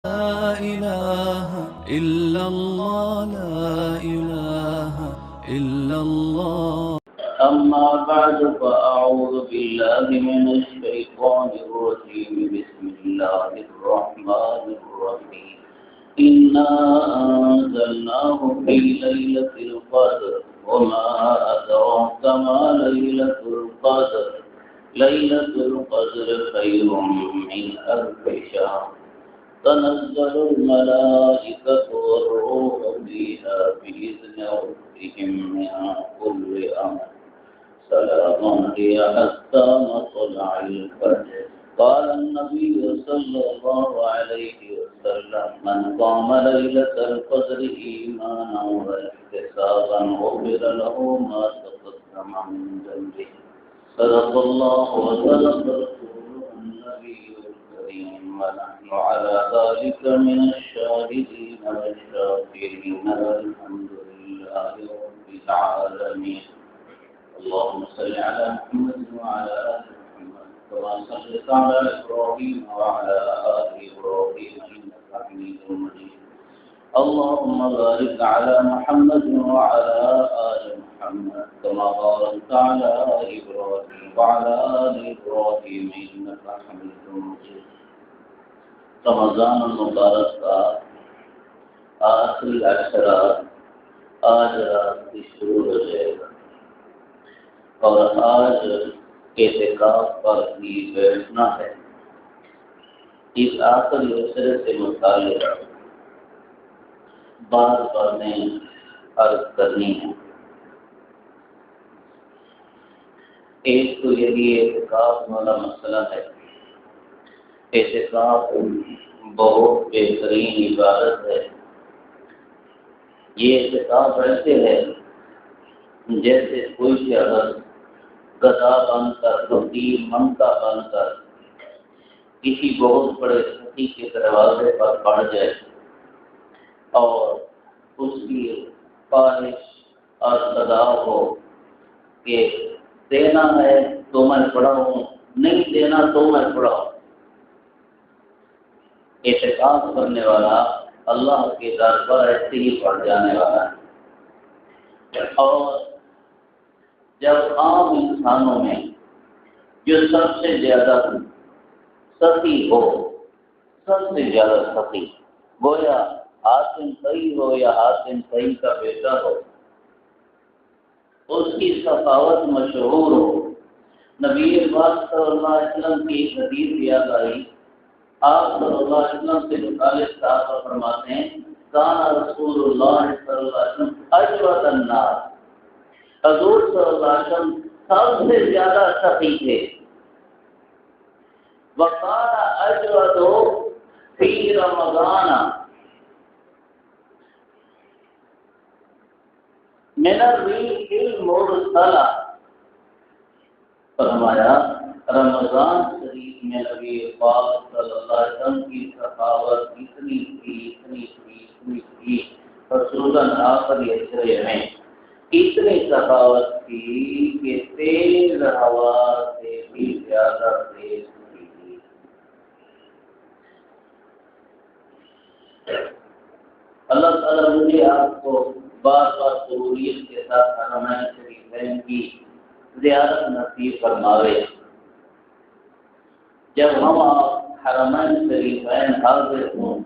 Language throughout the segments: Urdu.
لا إله إلا الله، لا إله إلا الله. أما بعد فأعوذ بالله من الشيطان الرجيم. بسم الله الرحمن الرحيم. إنا أنزلناه في ليلة القدر وما أدراك ما ليلة القدر. ليلة القدر خير من ألف شهر. تنزل الملائكة والروح فيها بإذن ربهم من كل أمر. سلام هي حتى مطلع الفجر. قال النبي صلى الله عليه وسلم: من قام ليلة القدر إيمانا واحتسابا غفر له ما تقدم من ذنبه. صدق الله وصدق رسوله النبي الكريم، ونحن على ذلك من الشاهدين والشاكرين، والحمد لله رب العالمين. اللهم صل على محمد وعلى آل محمد كما صليت على إبراهيم وعلى آل إبراهيم إنك حميد مجيد. اللهم بارك على محمد وعلى آل محمد كما باركت على إبراهيم وعلى آل إبراهيم إنك حميد مجيد. رمضان المبارک کا آخری عشرہ آج رات سے شروع ہو جائے گا، اور آج اعتکاف پر بھی بیٹھنا ہے۔ اس آخری عشرے سے متعلق بعض باتیں عرض کرنی ہیں۔ ایک تو یہی اعتکاف والا مسئلہ ہے۔ اعتکاف بہت بہترین عبادت ہے۔ یہ اعتکاف ایسے ہے جیسے کوئی شخص گدھا بن کر، فقیر منگتا بن کر کسی بہت بڑے سخی کے دروازے پر پڑ جائے اور اس کی خواہش اور صدا ہو کہ دینا ہے تو میں پڑھاؤں، نہیں دینا تو میں پڑھاؤں۔ اعتکاف کرنے والا اللہ کے در پر ایسے ہی پڑ جانے والا ہے۔ اور جب عام انسانوں میں جو سب سے زیادہ سخی ہو، سب سے زیادہ سخی، گویا حاتم طئی ہو یا حاتم طئی کا بیٹا ہو، اس کی سخاوت مشہور ہو۔ نبی پاک صلی اللہ علیہ وسلم کی ایک حدیث یاد آئی۔ آپ صلی اللہ علیہ وسلم سے متعلق صحابہ فرماتے ہیں: کان رسول اللہ صلی اللہ علیہ وسلم اجود الناس، حضور صلی اللہ علیہ وسلم سب سے زیادہ سخی تھے۔ وقال اجود فی رمضان من الریح المرسلہ، فرمایا رمضان شریف میں نبی پاک صلی اللہ علیہ وسلم کی سخاوت اتنی تھی، خصوصاً آخری عشرے میں اتنی سخاوت تھی کہ تیز ہوا سے بھی زیادہ تیز تھی۔ اللہ تعالیٰ مجھے آپ کو بار بار قبولیت کے ساتھ حرمین شریفین کی زیارت نصیب فرماوے۔ جب ہم حرمین شریفین حاضر ہوں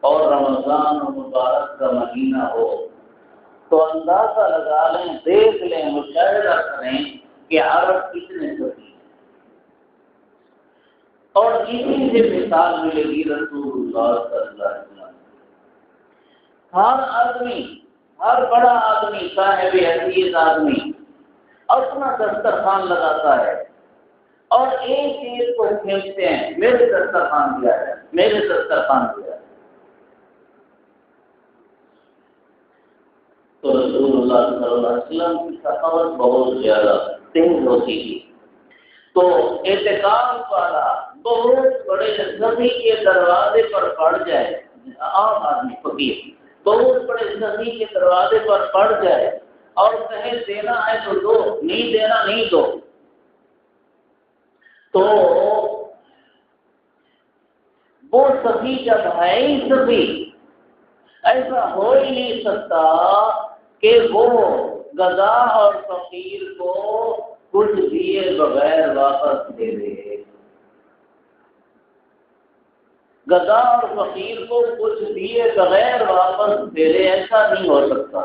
اور رمضان مبارک کا مہینہ ہو تو اندازہ لگا لیں، دیکھ لیں، مشاہدہ کریں کہ عرب کتنے سخی ہیں، اور اسی سے مثال ملے گی رسول اللہ صلی اللہ علیہ وسلم۔ ہر آدمی، ہر بڑا آدمی، صاحب حیثیت آدمی اپنا دسترخوان لگاتا ہے اور ایک چیز کو کھینچتے ہیں: میرے دسترخوان دیا ہے، میرے دسترخوان دیا ہے۔ تو رسول اللہ صلی اللہ علیہ وسلم کی سخاوت بہت زیادہ تیز ہوتی تھی۔ تو اعتکاف والا بہت بڑے سخی کے دروازے پر پڑ جائے، عام آدمی فقیر بہت بڑے سخی کے دروازے پر پڑ جائے اور کہیں دینا ہے تو دو، نہیں دینا نہیں دو، تو وہ سخی جب ہے ہی سخی، ایسا ہو ہی نہیں سکتا کہ وہ غذا اور فقیر کو کچھ دیے بغیر واپس دے دے، غذا اور فقیر کو کچھ دیے بغیر واپس دے دے، ایسا نہیں ہو سکتا۔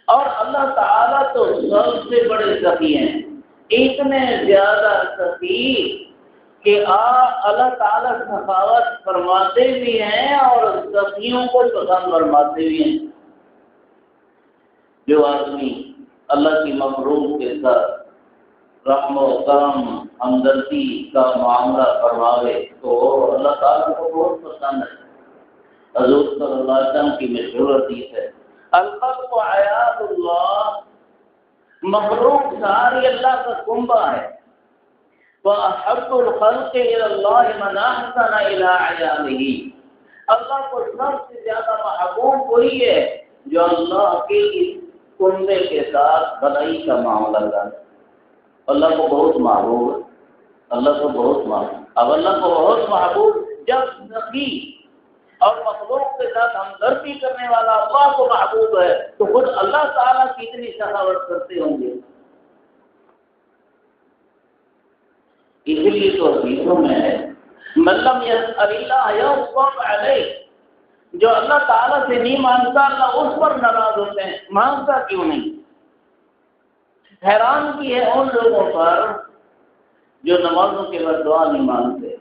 اور اللہ تعالیٰ تو سب سے بڑے سخی ہیں، اتنے زیادہ سخی کہ اللہ تعالیٰ سخاوت فرماتے بھی ہیں اور سخیوں کو پسند فرماتے بھی ہیں۔ جو آدمی اللہ کی مخلوق کے ساتھ رحم و کرم ہمدردی کا معاملہ فرماوے تو اللہ تعالیٰ کو بہت پسند ہے۔ حضور صلی اللہ علیہ وسلم کی مشہور حدیث ہے، الخلق عیال اللہ، مخلوق ساری اللہ کا کنبہ ہے، وَأَحَبُّ الْخَلْقِ إِلَى اللَّهِ مَنْ أَحْسَنَ إِلَىٰ عِيَالِهِ، اللہ کو سب سے زیادہ محبوب وہی ہے جو اللہ کے اس کنبے کے ساتھ بھلائی کا معاملہ کرے۔ اللہ کو بہت محبوب ہے، اللہ کو بہت محبوب۔ اب اللہ کو بہت محبوب جب سخی اور مخلوق کے ساتھ ہمدردی کرنے والا اللہ کو محبوب ہے تو خود اللہ تعالیٰ کتنی سخاوت کرتے ہوں گے۔ اس لیے تو حدیثوں میں ہے من لم يسأل اللہ یغضب علیہ، جو اللہ تعالیٰ سے نہیں مانگتا اللہ اس پر ناراض ہوتے ہیں، مانگتا کیوں نہیں؟ حیران کی ہے ان لوگوں پر جو نمازوں کے بعد دعا نہیں مانگتے۔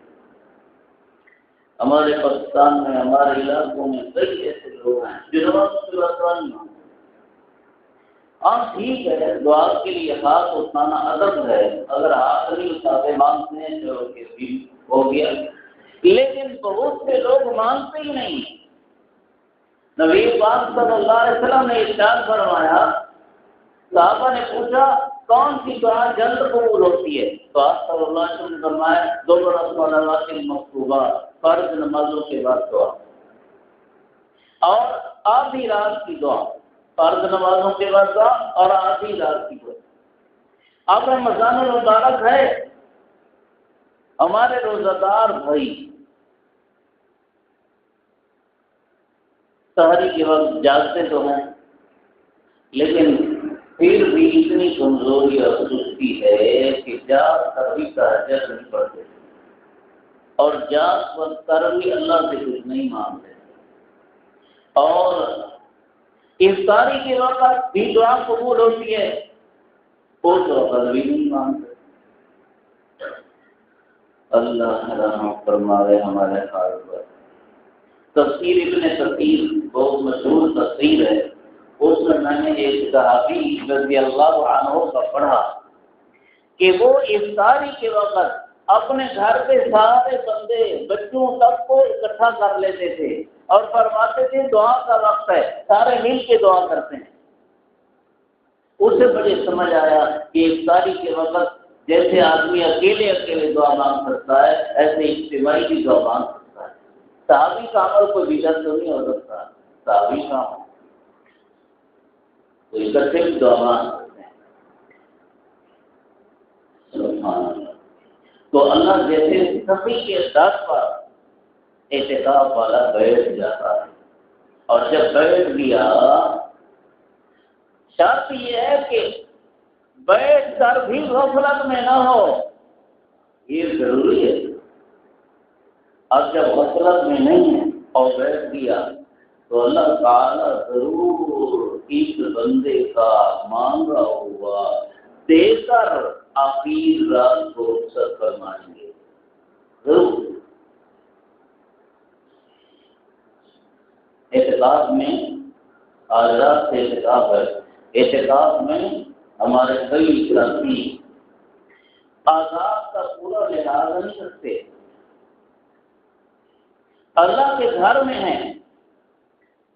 ہمارے پاکستان میں، ہمارے علاقوں میں کئی ایسے لوگ ہیں جو نمازوں کے بعد دعا نہیں مانگتے۔ ہاں ٹھیک ہے، دعا کے لیے ہاتھ اٹھانا ادب ہے، اگر ہاتھ نہیں اٹھاتے مانگتے ہیں تو بھی ہو گیا، لیکن بہت سے لوگ مانگتے ہی نہیں۔ نبی پاک صلی اللہ علیہ وسلم نے ارشاد فرمایا، صحابہ نے پوچھا کون سی دعا جلد قبول ہوتی ہے؟ تو آپ صلی اللہ علیہ وسلم نے فرمایا دو رکعات المکتوبات، فرض نمازوں کے بعد دعا، اور آدھی رات کی دعا، فرض نمازوں کے بعد دعا اور آدھی رات کی دعا۔ اب رمضان المبارک ہے، ہمارے روزہ دار بھائی سحری کے وقت جاگتے تو ہیں، لیکن پھر بھی اتنی کمزوری اور سستی ہے کہ جاگ کر بھی تہجد نہیں پڑھتے اور جاگ کر بھی اللہ سے کچھ نہیں مانگتے، اور افطاری کے وقت بھی دعا قبول ہوتی ہے، اس وقت بھی نہیں مانگتے۔ اللہ رحم فرمائے ہمارے حال پر۔ تفسیر ابن کثیر بہت مشہور تفسیر ہے، اس میں میں نے ایک صحابی رضی اللہ عنہ کا پڑھا کہ وہ افطاری کے وقت اپنے گھر کے سارے بندے بچوں تک کو اکٹھا کر لیتے تھے اور فرماتے تھے دعا کا وقت ہے، سارے مل کے دعا کرتے ہیں۔ اسے بڑے سمجھ آیا کہ افطاری کے وقت جیسے آدمی اکیلے اکیلے دعا مانگ سکتا ہے، ایسے اجتماعی بھی دعا مانگ سکتا ہے۔ صحابی کا عمل کوئی بدعت تو نہیں ہو سکتا، صحابی کا عمل تو اکٹھے بھی دعا مانگ سکتے ہیں۔ سبحان اللہ۔ تو اللہ جیسے سخی کے در پر اعتکاف والا بیٹھ جاتا ہے، اور جب بیٹھ گیا شرط یہ ہے کہ بیٹھ کر بھی غفلت میں نہ ہو، یہ ضروری ہے۔ اب جب غفلت میں نہیں ہے اور بیٹھ گیا تو اللہ تعالیٰ ضرور اس بندے کا مانگا ہوا دے کر آخر رات کو رخصت فرمائیں گے، ضرور۔ اعتکاف میں آج رات سے اعتکاف ہے، اعتکاف میں ہمارے کئی ساتھی آزاد کا پورا لحاظ نہیں رکھتے، اللہ کے گھر میں ہیں،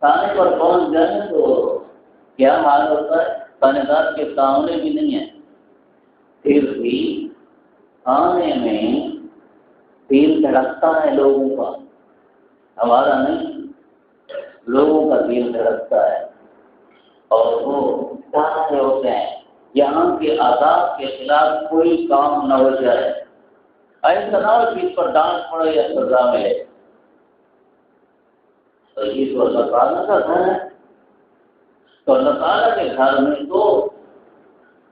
کھانے پر پہنچ جائیں تو کیا حال ہوتا ہے، کھانے دار کے سامنے بھی نہیں ہے، پھر بھی کھانے میں دل دھڑکتا ہے لوگوں کا، ہمارا نہیں، لوگوں کا دل دھڑکتا ہے، اور وہ چاہ رہے ہوتے ہیں یہاں کے آداب کے خلاف کوئی کام نہ ہو جائے، ایسا نہ ہو کہ اس پر ڈانٹ پڑے یا سزا ملے. تو یہ تو اللہ تعالیٰ کا گھر ہے. تو اللہ تعالیٰ کے گھر میں تو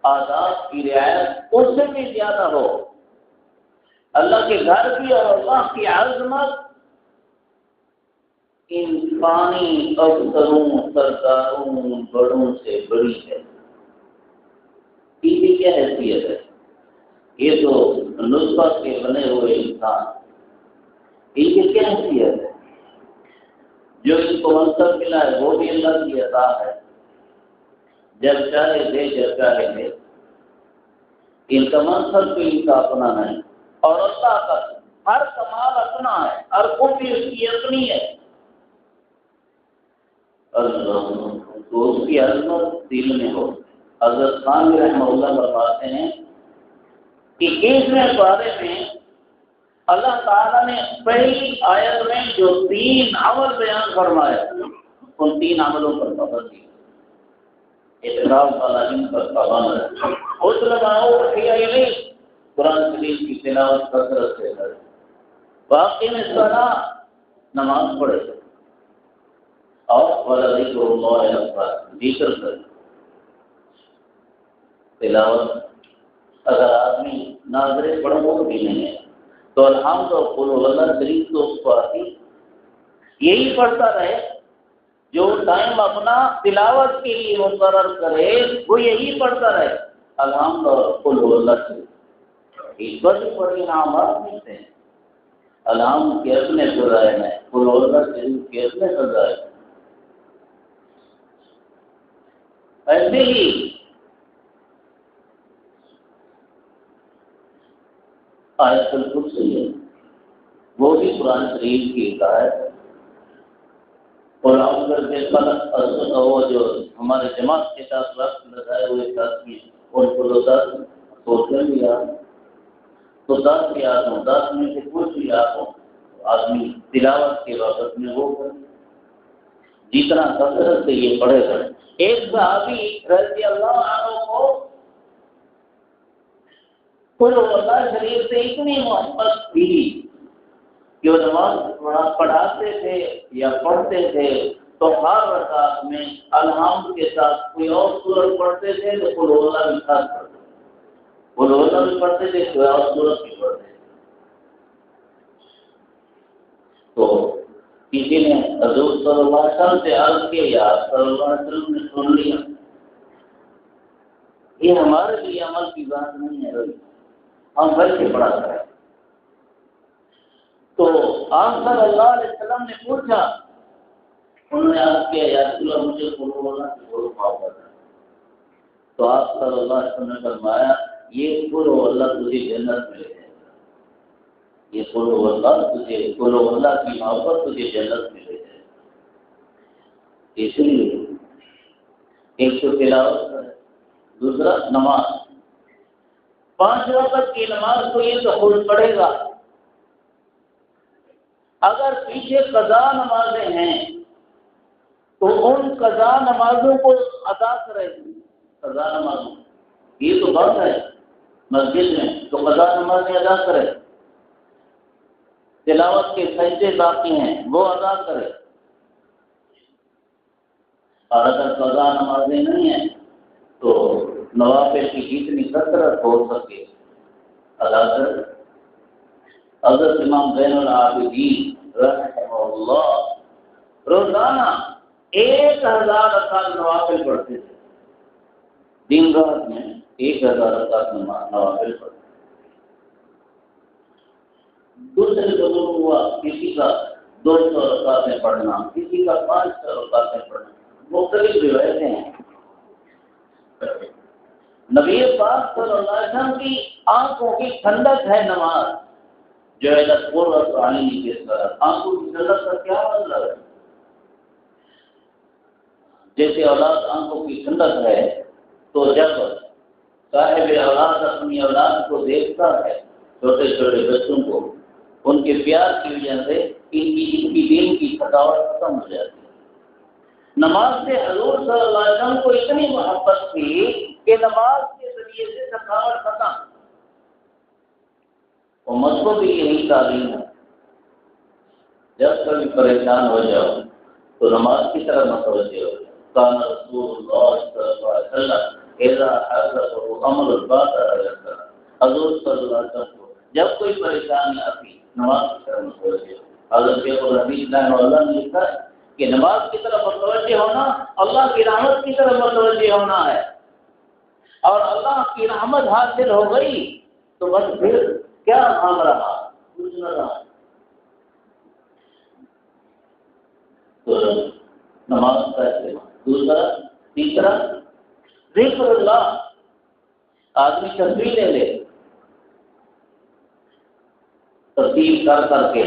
آداب کی رعایت اس سے بھی زیادہ ہو. اللہ کے گھر بھی اور اللہ کی عظمت انسانی افسروں سرداروں بڑوں سے بڑی ہے. یہ کیا حیثیت ہے؟ یہ تو نطفہ کے بنے ہوئے انسان. یہ کیا حیثیت ہے؟ جو اس کو منصب ملا ہے وہ بھی اللہ کی عطا ہے. جب چاہے دے جب چاہے دے. ان کا منصب تو ان کا اپنا نہیں اور اللہ کا ہر کمال اپنا ہے، ہر خوبی اس کی اپنی ہے. تو اس کی عظمت دل میں ہو. حضرت خان رحمہ اللہ فرماتے ہیں کہ 21ویں پارے میں اللہ تعالیٰ نے پہلی آیت میں جو 3 عمل بیان فرمائے ان 3 عملوں پر پابندی. اعتراف والا ان پر پابند ہے. قرآن شریف کی تلاوت کثرت سے کرے. واقعی میں نماز پڑھے اور ذکر اللہ اکبر ذکر کرے. تلاوت اگر آدمی ناظر پڑھو بھی نہیں ہے تو الحمد اور قل هو اللہ شریف تو اس کو آتی. یہی پڑھتا رہے جو ٹائم اپنا تلاوت کے لیے مقرر کرے وہ یہی پڑھتا رہے الحمد اور قل هو اللہ شریف. اس پر بھی بڑے انعامات ملتے ہیں. الحمد کے اپنے فضائل ہیں، قل هو اللہ شریف کے اپنے فضائل ہیں. ایسے ہی آیت الکرسی ہے وہ بھی قرآن شریف کی ایک آیت ہے. اور وہ جو ہمارے جماعت کے ساتھ وقت لگائے ہوئے ساتھی ہیں ان کو 10 سوچنے بھی یاد تو 10 یاد ہوں 10 میں سے کچھ بھی یاد ہوں آدمی تلاوت کے وقت میں وہ کرے جتنا کثرت سے یہ پڑھے کرے. ایک صحابی رضی اللہ عنہ کو قل هو اللہ شریف سے اتنی محبت تھی کہ وہ نماز پڑھاتے تھے یا پڑھتے تھے تو ہر رکعت میں الحمد کے ساتھ کوئی اور سورت پڑھتے تھے تو قل هو اللہ بھی ساتھ پڑھتے تھے. قل هو اللہ بھی پڑھتے تھے کوئی اور سورت بھی پڑھتے تھے. تو کسی نے حضور صلی اللہ علیہ وسلم سے عرض کیا یا صلی اللہ علیہ وسلم نے سن لیا. یہ ہمارے لیے عمل کی بات نہیں ہے، ہم گھر سے پڑھا کریں. تو آپ صلی اللہ علیہ وسلم نے پوچھا، انہوں نے عرض کیا یا رسول اللہ مجھے قل هو اللہ کی بہت محبت ہے. تو آپ صلی اللہ علیہ وسلم نے فرمایا یہ قل هو اللہ تجھے جنت میں لے جائے گا. یہ قل هو اللہ تجھے قل هو اللہ کی محبت تجھے جنت میں لے جائے گا. اس لیے ایک تو تلاوت کرے، دوسرا نماز. 5 وقت کی نماز کو یہ تو خود پڑھے گا. اگر پیچھے قضا نمازیں ہیں تو ان قضا نمازوں کو ادا کرے. قضا نمازوں یہ تو بات ہے مسجد میں تو قضا نمازیں ادا کرے. تلاوت کے سجدے باقی ہیں وہ ادا کرے. اور اگر قضا نمازیں نہیں ہیں تو نوافل کی جتنی کثرت ہو سکے ادا کرے. حضرت امام زین العابدین رحمہ اللہ روزانہ 1000 رکعت نوافل پڑھتے تھے. دن رات میں 1000 رکعت نوافل پڑھتے. دوسرے بزرگ ہوا کسی کا 200 رکعتیں پڑھنا، کسی کا 500 رکعتیں پڑھنا، مختلف روایتیں ہیں. نبی پاک صلی اللہ علیہ وسلم کی آنکھوں کی ٹھنڈک ہے نماز. جو ہے قرۃ عینی کے طرح آنکھوں کی ٹھنڈک کا کیا مطلب ہے؟ جیسے اولاد آنکھوں کی ٹھنڈک ہے تو جب صاحب اولاد اپنی اولاد کو دیکھتا ہے چھوٹے چھوٹے بچوں کو ان کے پیار کی وجہ سے ان کی دین کی تھکاوٹ ختم ہو جاتی ہے. نماز سے حضور صلی اللہ علیہ وسلم کو اتنی محبت تھی کہ نماز کے ذریعے سے تھکاوٹ ختم. امت کو بھی یہی تعلیم ہے، جب کبھی پریشان ہو جاؤ تو نماز کی طرف متوجہ ہو جاؤ۔ کان رسول اللہ صلی اللہ علیہ وسلم اذا حضره امر بادر الى حضور صلی اللہ علیہ وسلم کو جب کوئی پریشانی آتی نماز کی طرف متوجہ ہو۔ حضرت شیخ الحدیث رحمہ اللہ نے لکھا ہے کہ نماز کی طرف متوجہ ہونا اللہ کی رحمت کی طرف متوجہ ہونا ہے، اور اللہ کی رحمت حاصل ہو گئی تو بس پھر کیا کام رہا، کچھ نہ رہا۔ تو نماز کا استعمال۔ دوسرا، تیسرا، ذکر اللہ۔ آدمی تصویر لے لے، تصویر کر کر کے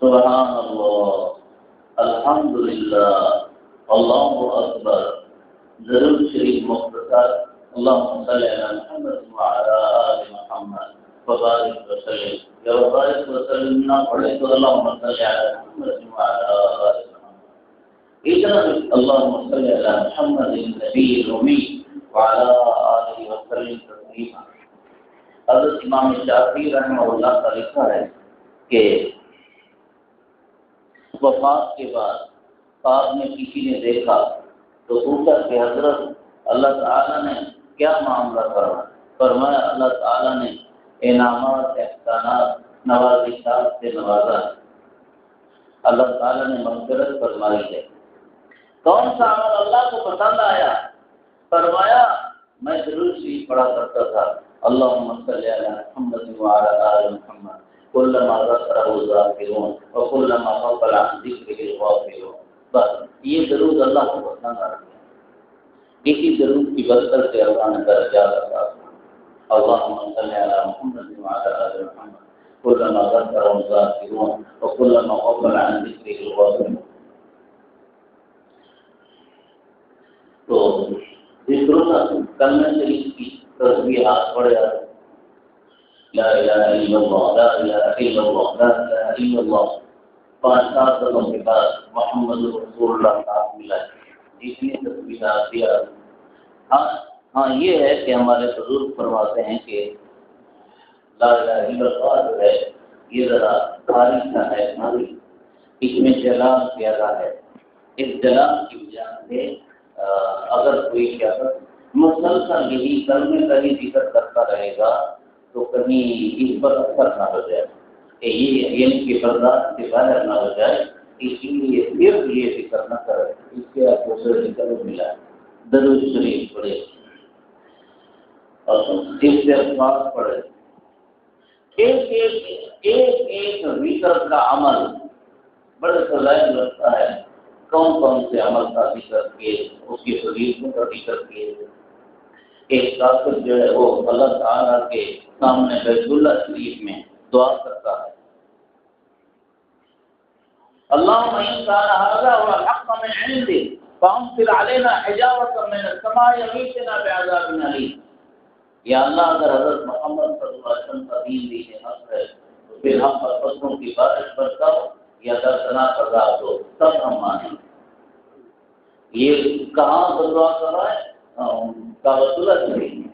سبحان اللہ، الحمدللہ، اللہ اکبر، ضرور شریف مختصر، اللہم صلی علی محمد وعلی آل محمد وبارک وسلم، یا وبارک وسلم نہ پڑھے تو اللہم صلی علی محمد وعلی آل محمد، اتنا اللہم صلی علی محمد النبی الامی وعلی آلہ وسلم تسلیما۔ حضرت امام شافعی رحمہ اللہ کا لکھا ہے کہ وفات کے بعد خواب میں کسی نے دیکھا تو پوچھا کہ حضرت اللہ تعالیٰ نے کیا معاملہ کرا؟ فرمایا اللہ تعالیٰ نے انعامات، احسانات، نوازشات سے نوازا، اللہ تعالیٰ نے مغفرت فرمائی ہے۔ کون سا عمل اللہ کو پسند آیا؟ فرمایا میں ضرور شریف پڑھا کرتا تھا، اللہم صلی علی محمد وعلی آل محمد کلما ذکرہ الذاکرون وکلما غفل عن ذکرہ الغافلون۔ بس یہ درود اللہ کو پسند آ گیا، اسی درود کی برکت سے اللہ نے درجات عطا کیے۔ اللہم صلی علی محمد وعلی آل محمد کلما ذکرہ الذاکرون وکلما غفل عن ذکرہ الغافلون۔ تو ذکر اللہ، کلمہ شریف کی تسبیحات پڑھ جاتے، لا الہ الا اللہ، لا الہ الا اللہ، لا الہ الا اللہ، 5-7 دفعہ کے بعد محمد رسول اللہ کا ملا ہے، جتنی تسبیحات دیا۔ ہاں یہ ہے کہ ہمارے بزرگ فرماتے ہیں کہ لا الہ الا اللہ جو ہے یہ ذرا بھاری سا ہے، بھاری، اس میں جلال زیادہ ہے۔ اس جلال کی وجہ سے اگر کوئی کیا مسلسل یہی کلمے کا ہی ذکر کرتا رہے گا تو کہیں اس پر اثر نہ ہو جائے، یعنی کہ برداشت سے باہر نہ ہو جائے، اس لیے صرف یہ ذکر نہ کرے، اس کے آپ دوسرے ذکر ملا درود شریف پڑھے اور استغفار پڑھے۔ ایک ذکر کا عمل بڑے فضائل رکھتا ہے۔ کون کون سے عمل کا ذکر کیے، اس کی فضیلتوں کا ذکر کیے۔ ایک کافر جو ہے وہ اللہ تعالیٰ کے سامنے بیت اللہ شریف میں دعا کرتا ہے، اللہم ان کان ھذا ھو الحق من عندک فامطر علینا حجارۃ من السماء یغیثنا بعذاب علیم۔ یا اللہ اگر حضرت محمد صلی اللہ علیہ وسلم کا دین دین حق ہے تو پھر ہم پر پتھروں کی بارش برساؤ یا دردناک عذاب دو، تب ہم مانیں۔ یہ کہاں دعا کر رہا ہے؟ کعبۃ اللہ شریف میں۔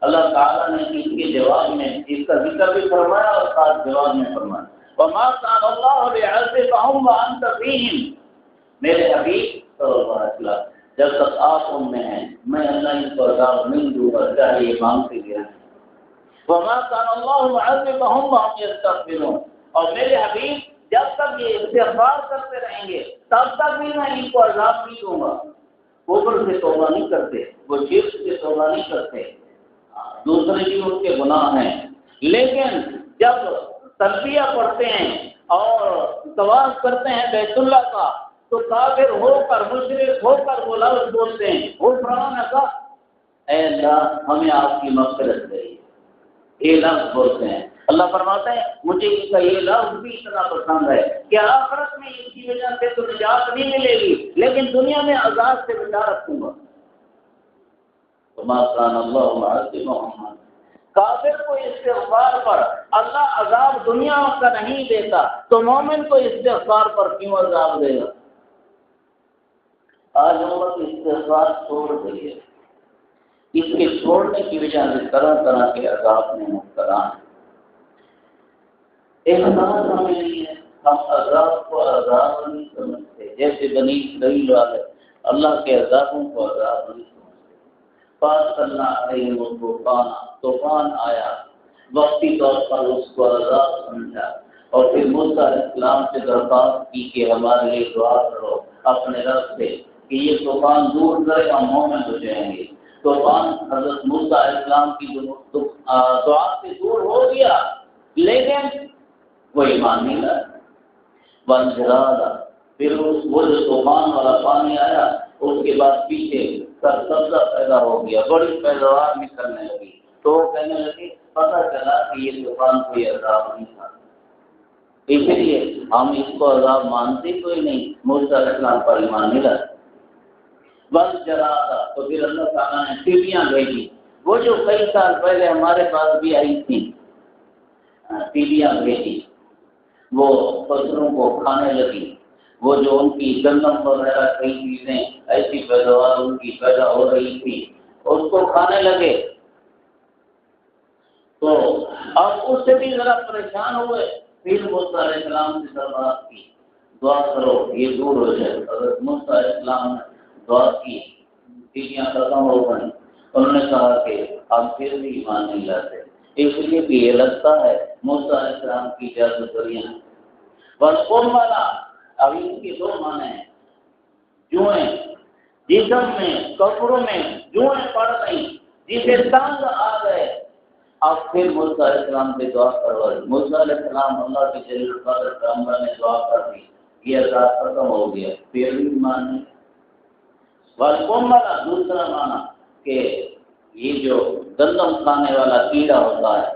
اللہ تعالیٰ نے اس کے جواب میں اس کا ذکر بھی فرمایا اور خاص جواب میں فرمایا وَمَا كَانَ اللَّهُ لِيُعَذِّبَهُمْ وَأَنْتَ فِيهِمْ۔ میرے حبیب صلی اللہ علیہ وسلم جب تک آپ ان میں ہیں میں اللہ ان کو عذاب نہیں دوں گا، چاہے یہ مانگتے گیا۔ وَمَا كَانَ اللَّهُ مُعَذِّبَهُمْ وَهُمْ يَسْتَغْفِرُونَ، اور میرے حبیب جب تک یہ استغفار کرتے رہیں گے تب تک بھی میں ان کو عذاب نہیں دوں گا۔ کفر سے توبہ نہیں کرتے، وہ شرک سے توبہ نہیں کرتے، دوسرے بھی ان کے گناہ ہیں، لیکن جب تلبیہ پڑھتے ہیں اور طواف کرتے ہیں بیت اللہ کا تو کافر ہو کر مشرک ہو کر وہ لفظ بولتے ہیں غفرانک، اے اللہ ہمیں آپ کی مغفرت چاہیے، یہ لفظ بولتے ہیں۔ اللہ فرماتے ہیں مجھے اس کا یہ لفظ بھی اتنا پسند ہے کہ آخرت میں اس کی وجہ سے تو نجات نہیں ملے گی لیکن دنیا میں عذاب سے بچا رکھوں گا۔ وما كان الله معذبهم، کافر کو استغفار پر اللہ عذاب دنیا کا نہیں دیتا تو مومن کو استغفار پر کیوں عذاب دے گا؟ آج امت استغفار چھوڑ گئی ہے، اس کے چھوڑنے کی وجہ سے طرح طرح کے عذاب میں مبتلا ہیں۔ احساس ہمیں نہیں ہے، ہم عذاب کو عذاب نہیں سمجھتے، جیسے بنی اسرائیل والے اللہ کے عذابوں کو عذاب نہیں سمجھتے۔ پاس اللہ علیہ طوفان، طوفان آیا، وقتی طور پر اس کو عذاب سمجھا، اور پھر موسیٰ علیہ السلام سے درخواست کی کہ ہمارے لیے دعا کرو اپنے رب سے کہ یہ طوفان دور کرے، ہم مومن ہو جائیں گے۔ طوفان حضرت موسیٰ علیہ السلام کی دعا سے دور ہو گیا، لیکن وہ ایمان نہیں لایا۔ وانجرادا، پھر وہ جو طوفان والا پانی آیا، اس کے بعد پیچھے سبزہ پیدا ہو گیا، بڑی پیداوار نکلنے لگی، تو وہ کہنے لگے پتہ چلا کہ یہ طوفان کوئی عذاب نہیں تھا، اس لیے ہم اس کو عذاب مانتے کوئی نہیں، موسیٰ علیہ السلام پر ایمان نہیں لایا۔ وانجرادا، تو پھر اللہ تعالیٰ نے تیلیاں بھیجی، وہ جو کئی سال پہلے ہمارے پاس بھی آئی تھیں، تیلیاں بھیجی، وہ فصلوں کو کھانے لگی، وہ جو ان کی گندم وغیرہ کئی چیزیں ایسی پیداوار ان کی پیدا ہو رہی تھی اس کو کھانے لگے، تو اب اس سے بھی ذرا پریشان ہوئے، پھر موسیٰ علیہ السلام سے درخواست کی دعا کرو یہ دور ہو جائے۔ حضرت موسیٰ علیہ السلام نے دعا کی، تیلیاں ختم ہو گئیں، انہوں نے کہا کہ آپ پھر بھی ایمان نہیں لاتے، اس لیے کہ یہ لگتا ہے موسیٰ علیہ السلام کی جادوگریاں۔ بس والا، اب ان کے دو معنی ہیں، جوئیں جسم میں کپڑوں میں جوئیں پڑ گئی، جسے تنگ آ گئے، اب پھر موسیٰ علیہ السلام سے دعا کروائی، موسیٰ علیہ السلام اللہ کے جلیل القدر پیغمبر نے دعا کر دی، یہ عذاب ختم ہو گیا، پھر بھی ایمان نہیں۔ والا دوسرا معنی کہ یہ جو گندم کھانے والا کیڑا ہوتا ہے،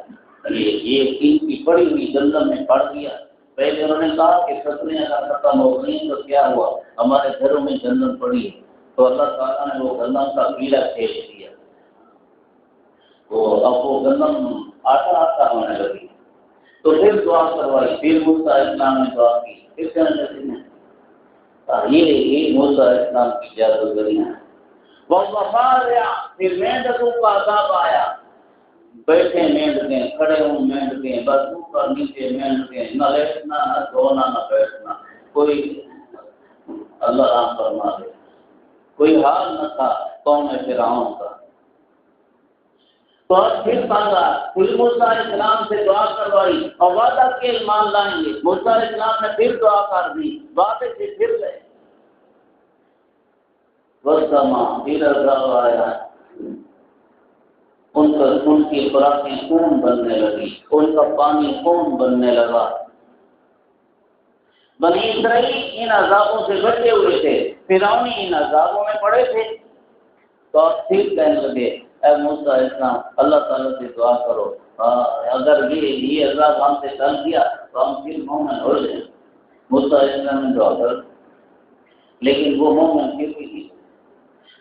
یہ ان کی پڑی ہوئی گندم میں پڑ گیا۔ پہلے انہوں نے کہا کہ فصلیں اگر ختم ہو گئی تو کیا ہوا، ہمارے گھروں میں گندم پڑی ہے، تو اللہ تعالیٰ نے وہ گندم کا کیڑا پھینک دیا، اب وہ گندم آٹا ہونے لگی، تو پھر دعا کروائی، پھر موسیٰ علیہ السلام نے دعا کی، پھر کہنے لگے یہ موسیٰ علیہ السلام کی جادوگریاں ہیں۔ وہ وفاریا، پھر مینڈکوں کا عذاب آیا، بیٹھے مینڈکیں، کھڑے ہوں مینڈکیں، بس اوپر نیچے مینڈکیں، نہ لیٹنا نہ سونا نہ بیٹھنا، کوئی اللہ رحم فرما دے، کوئی حال نہ تھا قوم فرعون کا۔ تو اب پھر مانگا، پھر موسیٰ علیہ السلام سے دعا کروائی اور وعدہ کے ایمان لائیں گے، موسیٰ علیہ السلام نے پھر دعا کر دی، وعدے سے پھر گئے، وسما پھر عذاب آیا، ان کی خوراکیں خون بننے لگی، ان کا پانی خون بننے لگا۔ بنی اسرائیل ان عذابوں سے بچے ہوئے تھے، فرعونی ان عذابوں میں پڑے تھے، تو آپ پھر کہنے لگے اے موسیٰ علیہ السلام اللہ تعالیٰ سے دعا کرو، اگر یہ عذاب ہم سے ٹل گیا تو ہم پھر مومن ہو جائیں۔ موسیٰ علیہ السلام نے دعا کر، لیکن وہ مومن پھر بھی نہیں۔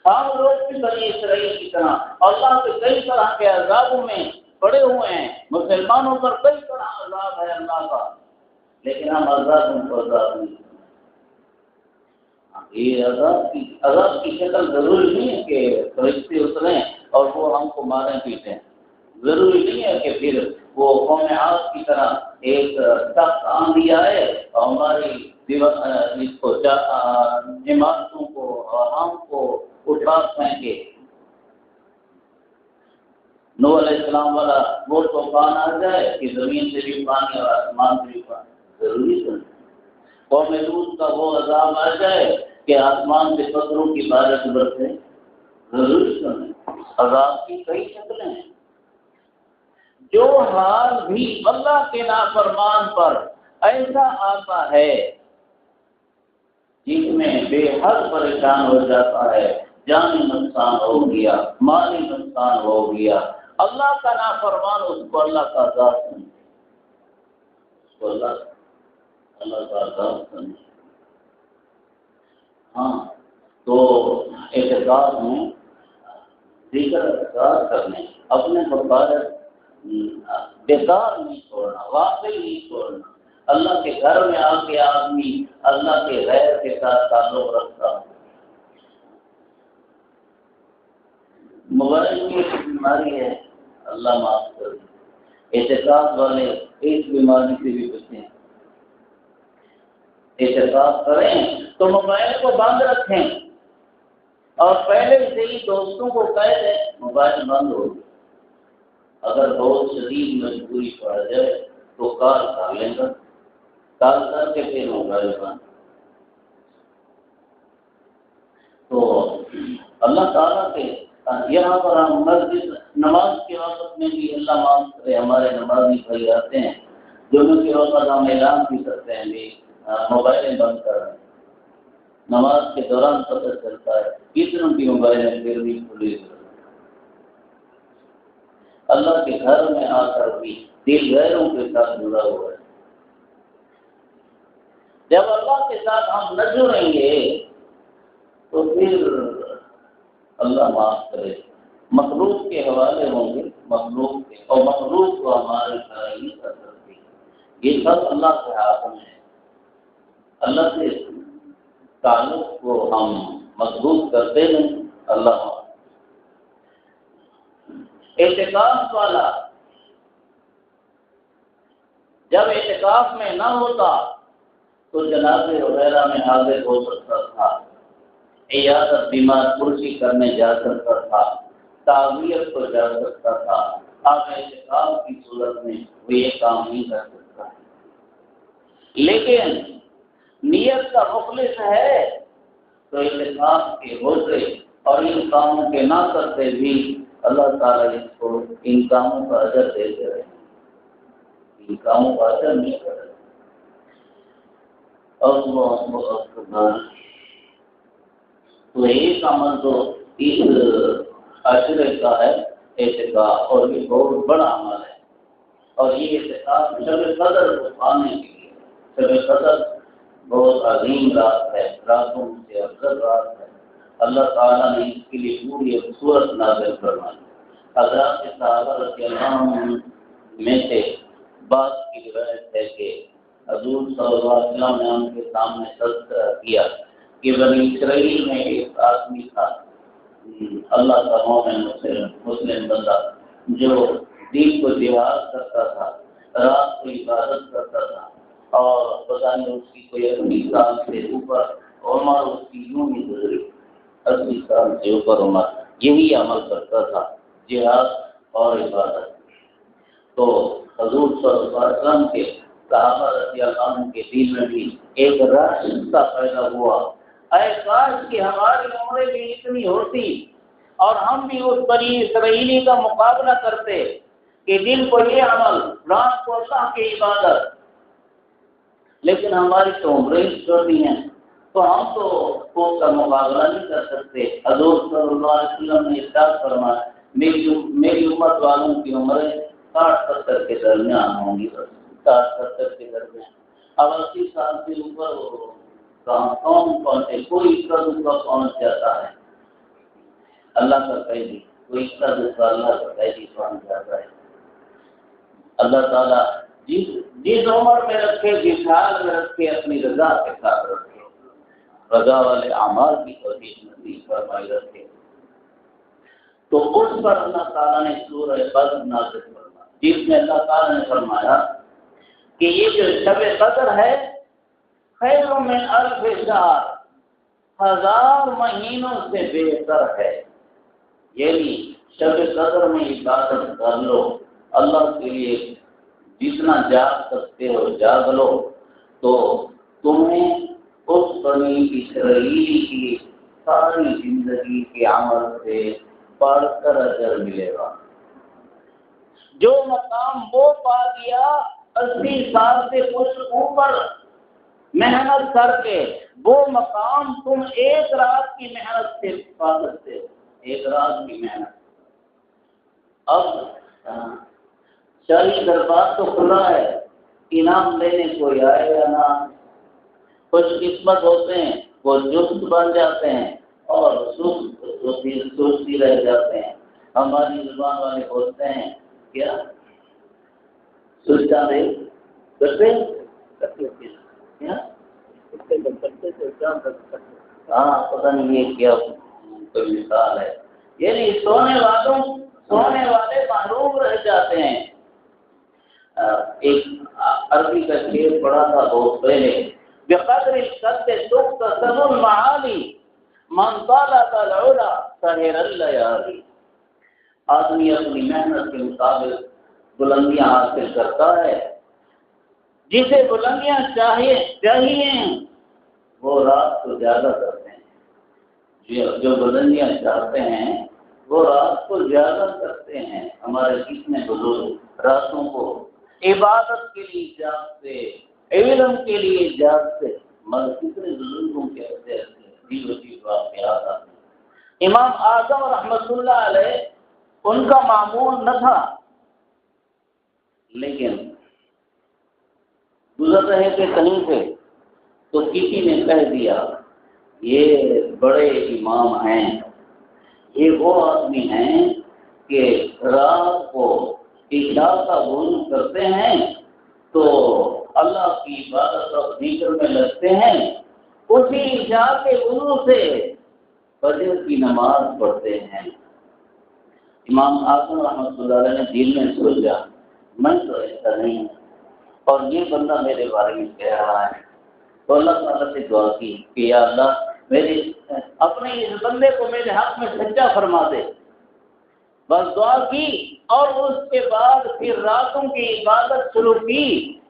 ہم لوگ بھی بنی اسرائیل کی طرح اللہ کے کئی طرح کے عذابوں میں پڑے ہوئے ہیں، مسلمانوں پر کئی طرح عذاب ہے اللہ کا، لیکن ہم عذاب کو عذاب نہیں۔ یہ عذاب کی شکل ضروری نہیں ہے کہ فرشتے اتریں اور وہ ہم کو ماریں پیٹیں، ضروری نہیں ہے کہ پھر وہ قوم عاد کی طرح ایک سخت آندھی آئے اور ہماری اس کو عمارتوں کو اور ہم کو اٹھا پھینکے۔ نوح علیہ السلام والا وہ طوفان آ جائے کہ زمین سے بھی پانی اور آسمان سے بھی پانی، ضروری تو نہیں۔ قوم لوط کا وہ عذاب آ جائے کہ آسمان سے پتھروں کی بارش برسے، ضروری تو نہیں۔ عذاب کی کئی شکلیں ہیں۔ جو حال بھی اللہ کے نافرمان پر ایسا آتا ہے جس میں بے حد پریشان ہو جاتا ہے، جانی نقصان ہو گیا، مالی نقصان ہو گیا، اللہ کا نافرمان اس کو اللہ کا عذاب سمجھے، اس کو اللہ کا عذاب سمجھے۔ ہاں تو اعتقاد میں دیگر اعتقاد کرنے، اپنے مقاصد بیکار نہیں چھوڑنا، واقعی نہیں چھوڑنا۔ اللہ کے گھر میں آ کے آدمی اللہ کے غیر کے ساتھ تعلق رکھتا ہے۔ موبائل کی ایک بیماری ہے، اللہ معاف کر دے، اعتکاف والے اس بیماری سے بھی بچیں. اعتکاف کریں تو موبائل کو بند رکھیں اور پہلے سے ہی دوستوں کو کہہ دیں موبائل بند ہو. اگر بہت شدید مجبوری پڑ جائے تو کال کر لیں گا، کال کر کے پھر موبائل بند. تو اللہ تعالیٰ کے یہاں پر ہم مسجد نماز کے وقت میں بھی اللہ معاف کرے ہمارے نمازی بھائی آتے ہیں جنہوں کے وقت ہم اعلان بھی کرتے ہیں بھی موبائلیں بند کر رہے ہیں. نماز کے دوران پتہ چلتا ہے کتنوں کی موبائلیں پھر بھی کھلی ہوئی. اللہ کے گھر میں آ کر بھی دل غیروں کے ساتھ جڑا ہوا ہے. جب اللہ کے ساتھ ہم نہ جڑیں گے تو پھر اللہ معاف کرے مخلوق کے حوالے ہوں گے، مخلوق کے، اور مخلوق کو ہمارے خیال نہیں کر سکتی. یہ سب اللہ کے ہاتھ میں ہے. اللہ سے تعلق کو ہم مضبوط کرتے ہیں. اللہ اعتکاف والا جب اعتکاف میں نہ ہوتا تو جنازے وغیرہ میں حاضر ہو سکتا تھا، عیادت بیمار پرسی کرنے جا سکتا تھا، تعزیت کو جا سکتا تھا. اب اعتکاف کی صورت میں وہ یہ کام نہیں کر سکتا. لیکن نیت کا مخلص ہے تو اعتکاف کے ہوتے اور ان کاموں کے نہ کرتے بھی اللہ تعالیٰ اس کو ان کاموں کا اجر دیتے رہے. ان کاموں کا اجر نہیں کرے. تو ایک عمل تو اس عشرے کا ہے اعتکاف، اور یہ بہت بڑا عمل ہے. اور یہ اعتکاف شب قدر کو پانے کے لیے. شب قدر بہت عظیم رات ہے، راتوں سے افضل رات ہے. اللہ تعالیٰ نے اس کے لیے پوری ایک سورت نازل فرمائی. حضرات صحابہ رضی اللہ عنہ میں سے بعض کی روایت ہے کہ حضور صلی اللہ علیہ وسلم نے ان کے سامنے تذکرہ کیا کہ بنی اسرائیل میں ایک آدمی تھا، اللہ کا مومن مسلم بندہ، جو دین کو جہاد کرتا تھا، رات کو عبادت کرتا تھا، اور پتہ نہیں اس کی کوئی 80 سال سے اوپر عمر اس کی یوں ہی گزری. 80 سال سے اوپر عمر یہی عمل کرتا تھا، جہاد اور عبادت. تو حضور صلی اللہ علیہ وسلم کے صحابہ رضی اللہ عنہ کے دل میں بھی ایک راستہ پیدا ہوا، اے کاش کہ ہماری عمریں بھی اتنی ہوتی اور ہم بھی اس بنی اسرائیلی کا مقابلہ کرتے کہ دن کو یہ عمل، رات کو اللہ کی عبادت. لیکن ہماری تو عمریں چھوٹی ہیں تو ہم تو اس کا مقابلہ نہیں کر سکتے. حضور صلی اللہ علیہ وسلم نے ارشاد فرمایا میری امت والوں کی عمریں 60-70 کے درمیان ہوں گی. 60-70 کے درمیان. اب 80 سال سے اوپر کون پہنچے؟ کوئی اس کا دوسرا پہنچ جاتا ہے. اللہ کا قیدی کوئی اس کا دوسرا اللہ کا قیدی پہنچ جاتا ہے. اللہ تعالیٰ جس عمر میں رکھے، جس حال میں رکھے، اپنی رضا کے ساتھ رکھے، رضا والے اعمال کی توفیق نصیب فرمائی رکھے. تو اس پر اللہ تعالیٰ نے سورہ بدر نازل فرمایا، جس میں اللہ تعالیٰ نے فرمایا کہ یہ جو شب قدر ہے خیر من الف شہر، 1000 مہینوں سے بہتر ہے. یعنی شب قدر میں عبادت کر لو، اللہ کے لیے جتنا جاگ سکتے ہو جاگ لو، تو تمہیں اس بنی اسرائیل کی ساری زندگی کے عمل سے بڑھ کر اجر ملے گا. جو مقام وہ پا گیا 80 سال سے کچھ اوپر محنت کر کے، وہ مقام تم ایک رات کی محنت سے پا سکتے ہو. ایک رات کی محنت. اب شاہی دربار تو کھلا ہے، انعام لینے کوئی آئے یا نہ. خوش قسمت ہوتے ہیں وہ جست بن جاتے ہیں اور سستی رہ جاتے ہیں. ہماری زبان والے بولتے ہیں کیا سوچا رہے کرتے ہاں پتہ نہیں یہ کیا کوئی مثال ہے. یعنی سونے والے معلوم رہ جاتے ہیں ایک عربی کا شعر پڑھا تھا بہت پہلے، بقدر القد تقتسم المعالی من طالب العلا سہر اللیالی۔ آدمی اپنی محنت کے مطابق بلندیاں حاصل کرتا ہے، جسے بلندیاں چاہیے وہ رات کو زیادہ کرتے ہیں، جو بلندیاں چاہتے ہیں وہ رات کو زیادہ کرتے ہیں۔ ہمارے کتنے بزرگ راتوں کو عبادت کے لیے جاگتے، علم کے لیے جاگتے، مگر کتنے بزرگوں کے عجیب عجیب واقعات آتے ہیں۔ امام اعظم رحمۃ اللہ علیہ ان کا معمول نہ تھا، لیکن گزر رہے تھے کہیں سے تو کسی نے کہہ دیا یہ بڑے امام ہیں، یہ وہ آدمی ہیں کہ رات کو عشاء کا وضو کرتے ہیں تو اللہ کی عبادت اور ذکر میں لگتے ہیں، اسی عشاء کے وضو سے فجر کی نماز پڑھتے ہیں۔ امام اعظم رحمۃ اللہ علیہ نے دل میں سوچا میں تو ایسا نہیں ہوں اور یہ بندہ میرے بارے میں کہہ رہا ہے، تو اللہ تعالیٰ سے دعا کی کہ یا اللہ میرے اپنے اس بندے کو میرے حق میں سچا فرما دے، بس دعا کی اور اس کے بعد پھر راتوں کی عبادت شروع کی۔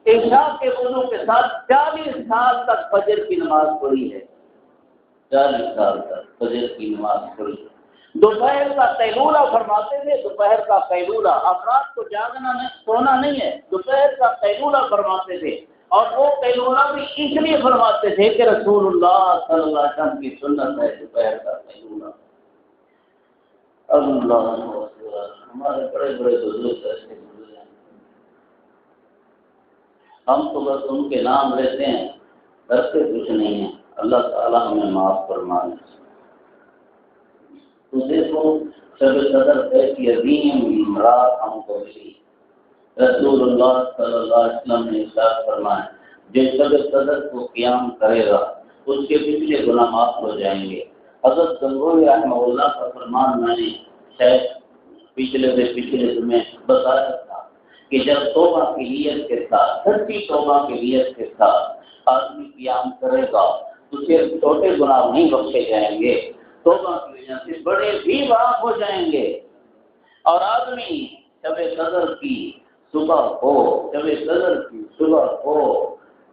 عشاء کے وضو کے ساتھ 40 سال تک فجر کی نماز پڑھی ہے، 40 سال تک فجر کی نماز پڑھی۔ دوپہر کا قیلولہ فرماتے تھے، دوپہر کا قیلولہ، اب رات کو جاگنا نہیں، سونا نہیں ہے، دوپہر کا قیلولہ فرماتے تھے، اور وہ قیلولہ بھی اس لیے فرماتے تھے کہ رسول اللہ صلی اللہ علیہ وسلم کی سنت ہے دوپہر کا قیلولہ۔ اللہ ہمارے بڑے بڑے بزرگ ایسے گزرے ہیں، ہم تو بس ان کے نام لیتے ہیں، کرتے کچھ نہیں ہیں۔ اللہ تعالیٰ ہمیں معاف فرمائے۔ تو دیکھو شب قدر ایسی عظیم رات ہم کو ملی، رسول اللہ صلی اللہ علیہ وسلم نے ارشاد فرمایا جو شب قدر کو قیام کرے گا اس کے پچھلے گناہ معاف ہو جائیں گے۔ حضرت گنگوئی رحمہ اللہ کا فرمان میں نے شاید پچھلے میں بتایا تھا کہ جب توبہ کی نیت کے ساتھ، سچی توبہ کی نیت کے ساتھ آدمی قیام کرے گا اسے چھوٹے گناہ نہیں بخشے جائیں گے، توبہ کی وجہ سے بڑے بھی معاف ہو جائیں گے۔ اور آدمی شب قدر کی صبح کو، شب قدر کی صبح کو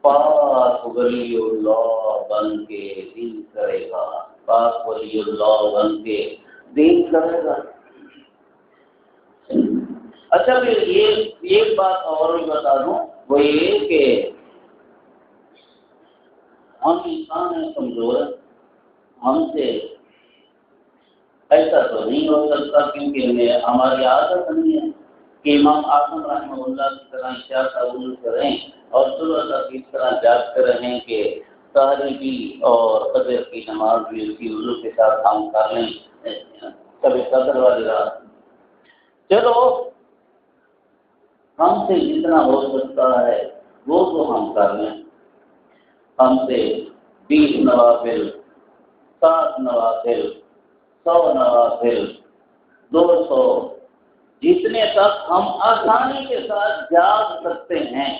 پاک ولی اللہ بن کے دین کرے گا، پاک ولی اللہ بن کے دین کرے گا۔ اچھا پھر یہ ایک بات اور بتا دوں، وہ یہ کہ ہم انسان ہیں کمزور، ہم سے ایسا تو نہیں ہو سکتا کیونکہ ہماری عادت نہیں ہے کہ امام اعظم رحمہ اللہ کی طرح عشاء کا وضو کریں اور صبح تک اس طرح جاگتے رہیں کہ سحری بھی اور فجر کی نماز بھی اس کی وضو کے ساتھ ہم کر لیں کبھی قدر والی رات۔ چلو ہم سے جتنا ہو سکتا ہے وہ تو ہم کر لیں، ہم سے 20 نوافل، 7 نوافل، 100 نوافل، 200، جتنے تک ہم آسانی کے ساتھ جاگ سکتے ہیں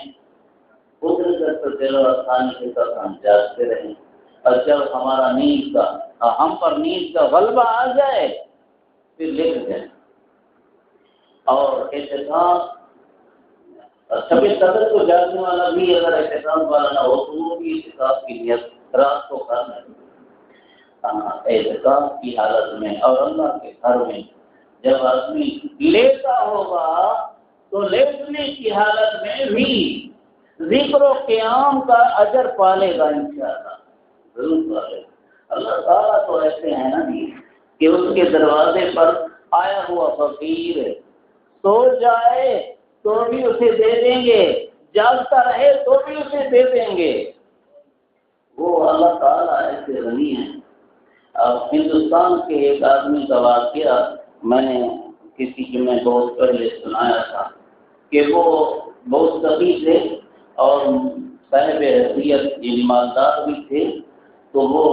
اتنے تک تو چلو آسانی کے ساتھ ہم جاگتے رہیں، اور جب ہمارا نیند کا ہم پر نیند کا غلبہ آ جائے پھر لیٹ جائیں۔ اور احتساب شب قدر کو جاگنے والا بھی اگر احتساب والا نہ ہو تو وہ بھی احتساب کی نیت رات کو کرنا ہے۔ احتساب کی حالت میں اور اللہ کے گھر میں جب آدمی لیتا ہوگا تو لیٹنے کی حالت میں بھی ذکر و قیام کا اجر پالے گا انشاءاللہ، ضرور پالے گا۔ اللہ تعالیٰ تو ایسے ہیں نا جی کہ اس کے دروازے پر آیا ہوا فقیر سو جائے تو بھی اسے دے دیں گے، جاگتا رہے تو بھی اسے دے دیں گے۔ وہ اللہ تعالیٰ ایسے غنی ہیں۔ اب ہندوستان کے ایک آدمی کا واقعہ میں نے کسی کے میں بہت پہلے سنایا تھا کہ وہ بہت سخی تھے اور صاحب حیثیت یعنی مالدار بھی تھے، تو وہ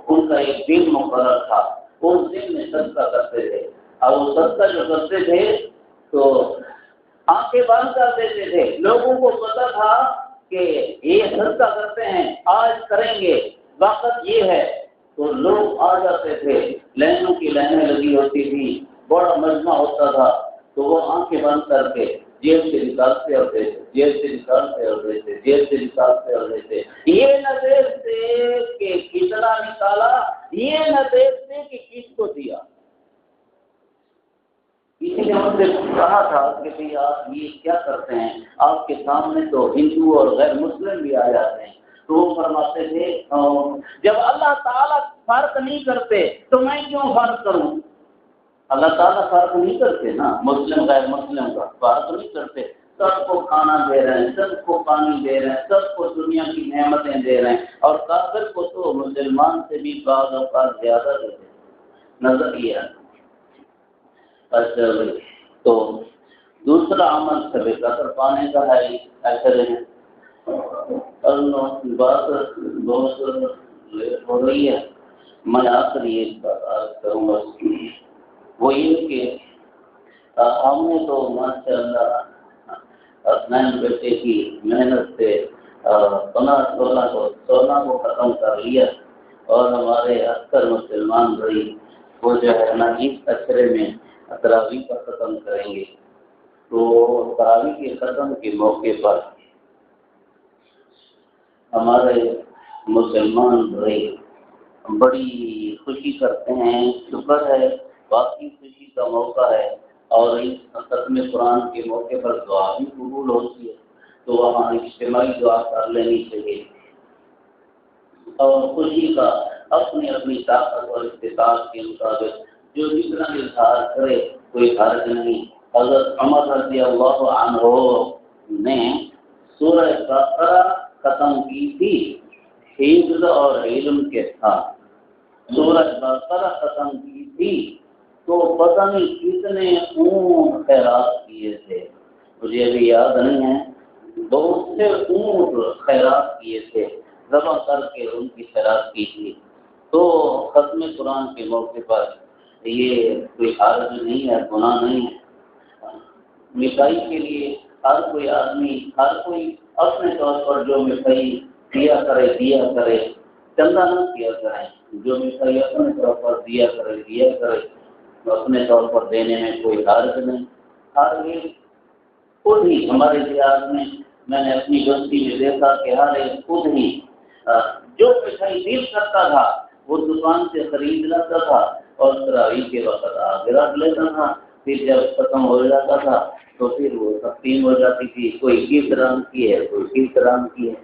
ان کا ایک دن مقرر تھا، اس دن میں صدقہ کرتے تھے، اور وہ صدقہ جو کرتے تھے تو آنکھیں بند کر دیتے تھے. لوگوں کو پتا تھا کہ یہ صدقہ کرتے ہیں، آج کریں گے، وقت یہ ہے، تو لوگ آ جاتے تھے. لائنوں کی لائنیں لگی ہوتی تھی، بڑا مجمع ہوتا تھا، تو وہ آنکھیں بند کر کے جیب سے نکالتے اور دیتے، جیب سے نکالتے اور دیتے، جیب سے نکالتے اور دیتے. یہ نہ دیکھتے کہ کتنا نکالا، یہ نہ دیکھتے کہ کس کو دیا. کسی نے ان سے کہا تھا کہ بھئی آپ یہ کیا کرتے ہیں، آپ کے سامنے تو ہندو اور غیر مسلم بھی آ جاتے ہیں. تو وہ فرماتے تھے جب اللہ تعالیٰ فرق نہیں کرتے تو میں کیوں فرق کروں. اللہ تعالیٰ فرق نہیں کرتے نا، مسلم غیر مسلم کا فرق نہیں کرتے. سب کو کھانا دے رہے ہیں، سب کو پانی دے رہے ہیں، سب کو دنیا کی نعمتیں دے رہے ہیں، اور کافر کو تو مسلمان سے بھی بعض اوقات زیادہ دیتے ہیں. نظر یہ ہے. اچھا بھائی، تو دوسرا عمل سب قدر پانے کا ہے. ایسے رہے بات بہت لیٹ ہو رہی ہے. میں آخر یہ بات کروں گا، وہ یہ کہ ہم نے تو ماشاء اللہ حسنین بیٹے کی محنت سے 15-16 کو ختم کر لیا، اور ہمارے اکثر مسلمان بھائی وہ جو ہے نا اس اشرے میں تراویح کا ختم کریں گے. تو تراویح کے ختم کے موقع پر ہمارے مسلمان بھائی بڑی خوشی کرتے ہیں. شکر ہے، باقی خوشی کا موقع ہے، اور اس ختم قرآن کے موقع پر دعا بھی قبول ہوتی ہے، تو وہاں اجتماعی دعا کر لینی چاہیے. اور خوشی کا اپنی اپنی طاقت اور استطاعت کے مطابق جو جتنا اظہار کرے کوئی حرج نہیں. حضرت عمر رضی اللہ عنہ نے سورہ بقرہ ختم کی تھی حفظ اور علم کے ساتھ. سورہ بقرہ ختم کی تھی تو پتہ نہیں کتنے اونٹ خیرات کیے تھے، مجھے ابھی یاد نہیں ہے. بہت سے اونٹ خیرات کیے تھے، ذبح کر کے ان کی خیرات کی تھی. تو ختم قرآن کے موقع پر یہ کوئی حرج نہیں ہے، گناہ نہیں ہے. مٹھائی کے لیے ہر کوئی آدمی، ہر کوئی اپنے طور پر جو مٹھائی دیا کرے، چندہ نہ کیا کریں. جو مٹھائی اپنے طور پر دیا کرے اپنے طور پر دینے میں کوئی حرج نہیں. ہر ایک خود ہی ہمارے دیہات میں نے اپنی بستی میں دیکھا کہ ہر ایک خود ہی جو مٹھائی دل کرتا تھا وہ دکان سے خرید لاتا تھا، اور تراویح کے وقت آگے رکھ لیتا تھا. پھر جب ختم ہو جاتا تھا تو پھر وہ تقسیم ہو جاتی تھی. کوئی کس رنگ کی ہے، کوئی کس رنگ کی ہے.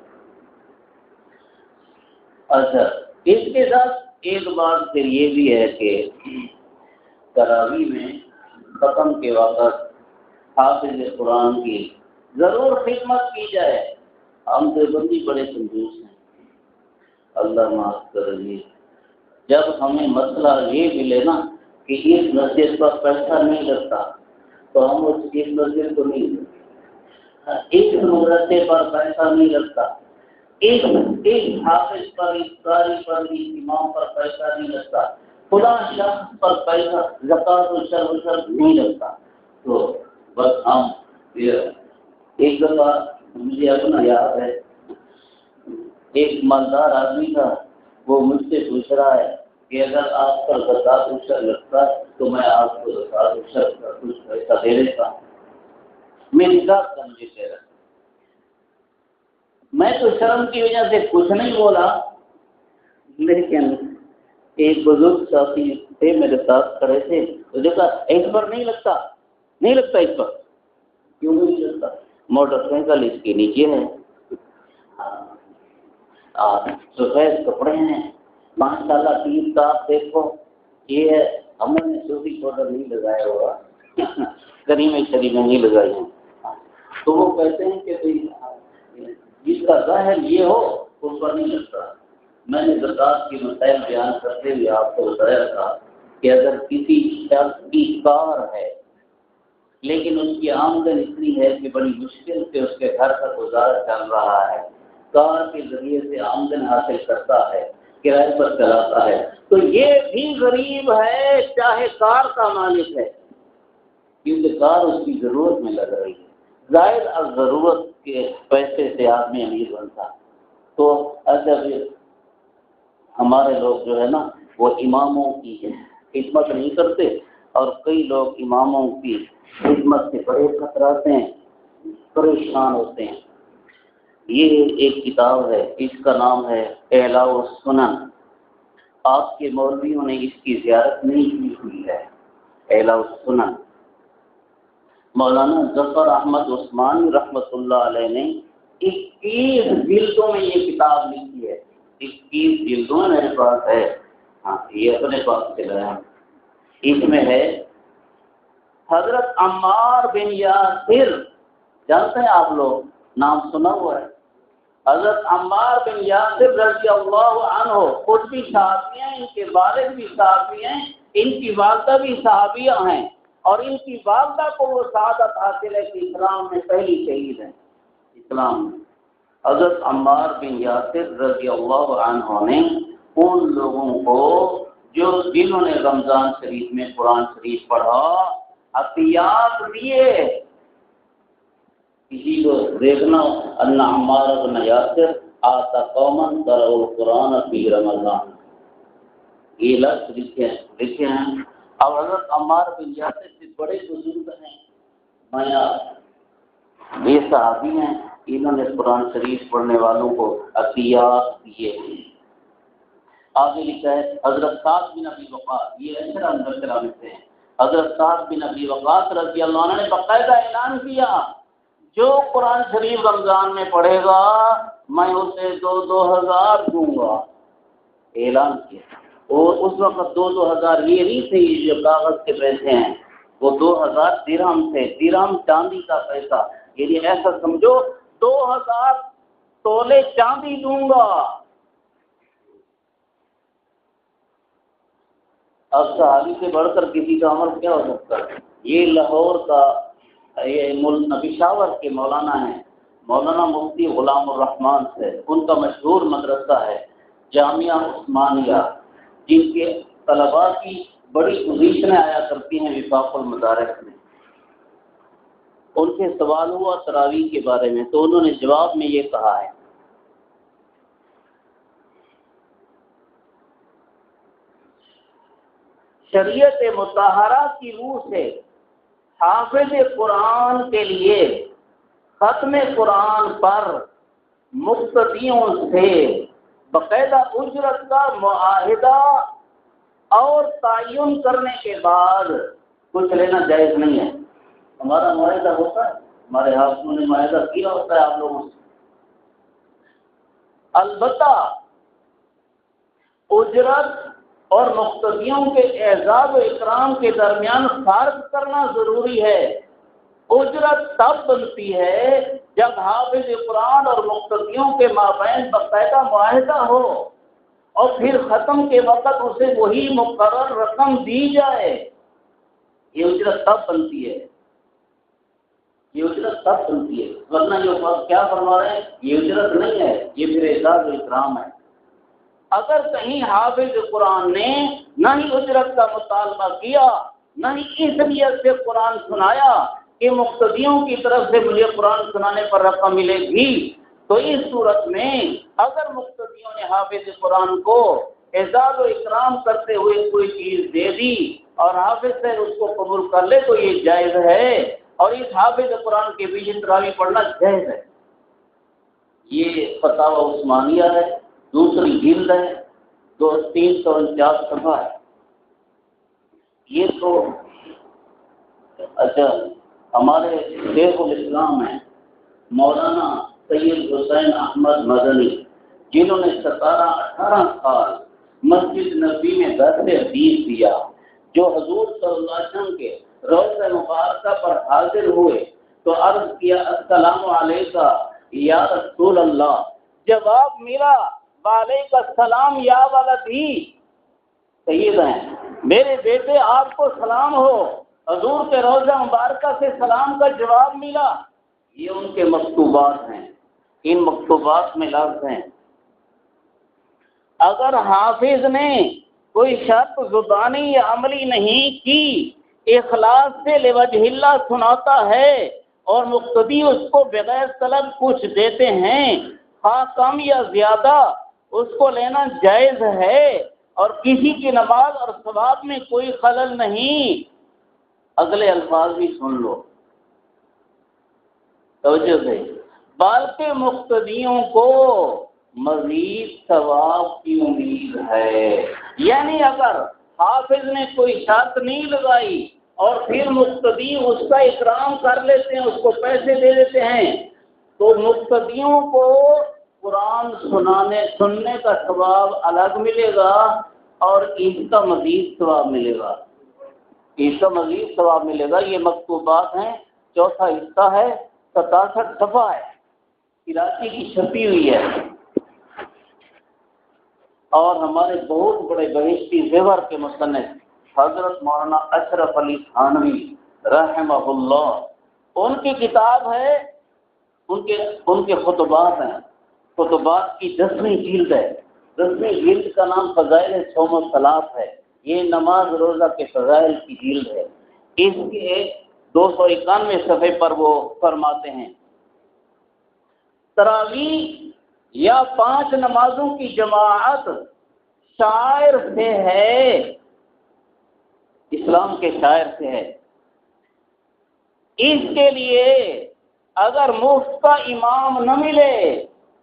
اچھا، اس کے ساتھ ایک بات پھر یہ بھی ہے کہ تراویح میں ختم کے وقت حافظ قرآن کی ضرور خدمت کی جائے. ہم دیوبندی بڑے کنجوس ہیں، اللہ معاف کرے. جب ہمیں مسئلہ یہ ملے نا کہ اس مسجد پر پیسہ نہیں لگتا تو ہم اس مسجد کو نہیں دیتے. اس مدرسے پر پیسہ نہیں لگتا، ایک حافظ پر، اس قاری پر، اس امام پر پیسہ نہیں لگتا، خدا شخص پر پیسہ زکوٰۃ و شر نہیں لگتا. تو بس ہم ایک دفعہ مجھے اپنا یاد ہے، ایک مالدار آدمی تھا، وہ مجھ سے پوچھ رہا ہے کہ اگر آپ پر زکوٰۃ و شر لگتا تو میں آپ کو زکوٰۃ و شر کا کچھ پیسہ دے دیتا ہوں. میری بات سمجھے تیرا، میں تو شرم کی وجہ سے کچھ نہیں بولا، لیکن ایک بزرگ ساتھی تھے میرے ساتھ کھڑے تھے، تو جو کہا اس پر نہیں لگتا اس پر. کیوں نہیں لگتا؟ موٹر سائیکل اس کے نیچے ہے، سفید کپڑے ہیں، ماشاء اللہ. تین صاحب دیکھو، یہ ہے ہم نے صوفی پاؤڈر نہیں لگایا ہوا، کریمیں نہیں لگائی ہیں. تو وہ کہتے ہیں کہ جس کا ظاہر یہ ہو اس پر نہیں لگتا. میں نے زکوٰۃ کی مسائل بیان کرتے ہوئے آپ کو بتایا تھا کہ اگر کسی شخص کی کار ہے لیکن اس کی آمدن اتنی ہے کہ بڑی مشکل سے اس کے گھر کا گزارا چل رہا ہے، کار کے ذریعے سے آمدن حاصل کرتا ہے، کرائے پر چلاتا ہے، تو یہ بھی غریب ہے چاہے کار کا مالک ہے، کیونکہ کار اس کی ضرورت میں لگ رہی ہے. ظاہر از ضرورت کے پیسے سے آدمی امیر بنتا، تو جب ہمارے لوگ جو ہے نا وہ اماموں کی خدمت نہیں کرتے، اور کئی لوگ اماموں کی خدمت سے بڑے خطراتے ہیں، پریشان ہوتے ہیں۔ یہ ایک کتاب ہے، اس کا نام ہے اعلاء السنن۔ آپ کے مولویوں نے اس کی زیارت نہیں کی ہوئی ہے، اعلاء السنن۔ مولانا ظفر احمد عثمانی رحمۃ اللہ علیہ نے 21 جلدوں میں یہ کتاب لکھی ہے، 21 جلدوں میں میرے پاس ہے، ہاں یہ اپنے پاس چلایا۔ اس میں ہے حضرت عمار بن یاسر، جانتے ہیں آپ لوگ، نام سنا ہوا ہے؟ حضرت عمار بن یاسر رضی اللہ عنہ خود بھی صحابی ہیں، ان کے والد بھی صحابی ہیں، ان کی والدہ بھی صحابیہ ہیں، اور ان کی والدہ کو وہ سعادت حاصل ہے کہ اسلام میں پہلی شہید ہے۔ اسلام میں حضرت عمار بن یاسر رضی اللہ عنہ نے ان لوگوں کو جو جنہوں نے رمضان شریف میں قرآن شریف پڑھا عطیات دیے۔ کسی کو دیکھنا ان عمار بن یاسر آتا قومن قرأوا القرآن فی رمضان، یہ لفظ لکھے ہیں۔ اب حضرت عمار بن یاسر سے بڑے بزرگ ہیں، یہ صحابی ہیں، انہوں نے قرآن شریف پڑھنے والوں کو عطیات دیے ہیں۔ آگے لکھا ہے حضرت سعد بن ابی وقاص، یہ اشرا مبشرہ میں سے ہیں، حضرت سعد بن ابی وقاص رضی اللہ عنہ نے باقاعدہ اعلان کیا جو قرآن شریف رمضان میں پڑھے گا میں اسے 2,000 دوں گا، اعلان کیا۔ اور اس وقت 2,000 یہ نہیں تھے، یہ جو کاغذ کے پیسے ہیں وہ 2,000 درہم تھے، درہم چاندی کا پیسہ، یعنی ایسا سمجھو 2,000 تولے چاندی دوں گا۔ اب صحابی سے بڑھ کر کسی کا عمل کیا ہو سکتا ہے؟ یہ لاہور کا، یہ پشاور کے مولانا ہیں، مولانا مفتی غلام الرحمان سے، ان کا مشہور مدرسہ ہے جامعہ عثمانیہ، جن کے طلباء کی بڑی پوزیشنیں آیا کرتی ہیں وفاق المدارس میں۔ ان سے سوال ہوا تراویح کے بارے میں، تو انہوں نے جواب میں یہ کہا ہے، شریعت مطہرہ کی روح سے حافظ قرآن کے لیے ختم قرآن پر مقتدیوں سے باقاعدہ اجرت کا معاہدہ اور تعین کرنے کے بعد کچھ لینا جائز نہیں ہے۔ ہمارا معاہدہ ہوتا ہے، ہمارے حافظوں نے معاہدہ کیا ہوتا ہے آپ لوگوں سے، البتہ اجرت اور مقتدیوں کے اعزاز و اکرام کے درمیان فرق کرنا ضروری ہے۔ اجرت تب بنتی ہے جب حافظ قرآن اور مقتدیوں کے مابین باقاعدہ معاہدہ ہو، اور پھر ختم کے وقت اسے وہی مقرر رقم دی جائے، یہ اجرت تب بنتی ہے، یہ اجرت تب بنتی ہے، ورنہ یہ کیا فرما رہے ہیں، یہ اجرت نہیں ہے، یہ پھر اعزاز و اکرام ہے۔ اگر کہیں حافظ قرآن نے نہ ہی اجرت کا مطالبہ کیا، نہ ہی اس نیت سے قرآن سنایا کہ مقتدیوں کی طرف سے مجھے قرآن سنانے پر رقم ملے گی، تو اس صورت میں اگر مقتدیوں نے حافظ قرآن کو اعزاز و اکرام کرتے ہوئے کوئی چیز دے دی اور حافظ سے اس کو قبول کر لے تو یہ جائز ہے، اور اس حافظ قرآن کے پیچھے تراویح پڑھنا جائز ہے۔ یہ فتاوی عثمانیہ ہے، دوسری جلد ہے، 349 صفحہ ہے۔ یہ تو اچھا ہمارے شیخ الاسلام ہیں مولانا سید حسین احمد مدنی، جنہوں نے 17-18 سال مسجد نبی میں درس حدیث دیا، جو حضور صلی اللہ علیہ وسلم کے روضہ مبارکہ پر حاضر ہوئے تو عرض کیا السلام علیکہ یا رسول اللہ، جواب ملا وعلیکم السلام یا ولدی، سید ہیں میرے بیٹے آپ کو سلام ہو، حضور کے روضہ مبارکہ سے سلام کا جواب ملا۔ یہ ان کے مکتوبات ہیں، ان مکتوبات میں لفظ ہیں، اگر حافظ نے کوئی شرط زبانی یا عملی نہیں کی، اخلاص سے لوجہ اللہ سناتا ہے اور مقتدی اس کو بغیر طلب کچھ دیتے ہیں، خواہ کم یا زیادہ، اس کو لینا جائز ہے، اور کسی کی نماز اور ثواب میں کوئی خلل نہیں۔ اگلے الفاظ بھی سن لو توجہ سے، بلکہ مقتدیوں کو مزید ثواب کی امید ہے۔ یعنی اگر حافظ نے کوئی شرط نہیں لگائی اور پھر مقتدی اس کا اکرام کر لیتے ہیں، اس کو پیسے دے دیتے ہیں، تو مقتدیوں کو قرآن سننے کا ثواب الگ ملے گا اور اس کا مزید ثواب ملے گا، اس کا مزید ثواب ملے گا۔ یہ مکتوبات ہیں، چوتھا حصہ ہے، 67 صفحہ ہے، کراچی کی چھپی ہوئی ہے، اور ہمارے بہت بڑے بہشتی زیور کے مصنف حضرت مولانا اشرف علی تھانوی رحمہ اللہ، ان کی کتاب ہے، ان کے خطبات ہیں، خطبات کی 10ویں جلد ہے، 10ویں جلد کا نام فضائل صوم و صلاۃ ہے، یہ نماز روزہ کے فضائل کی جلد ہے۔ اس کے 291 صفحے پر وہ فرماتے ہیں، تراویح یا 5 نمازوں کی جماعت شاعر سے ہے، اسلام کے شاعر سے ہے، اس کے لیے اگر مفت کا امام نہ ملے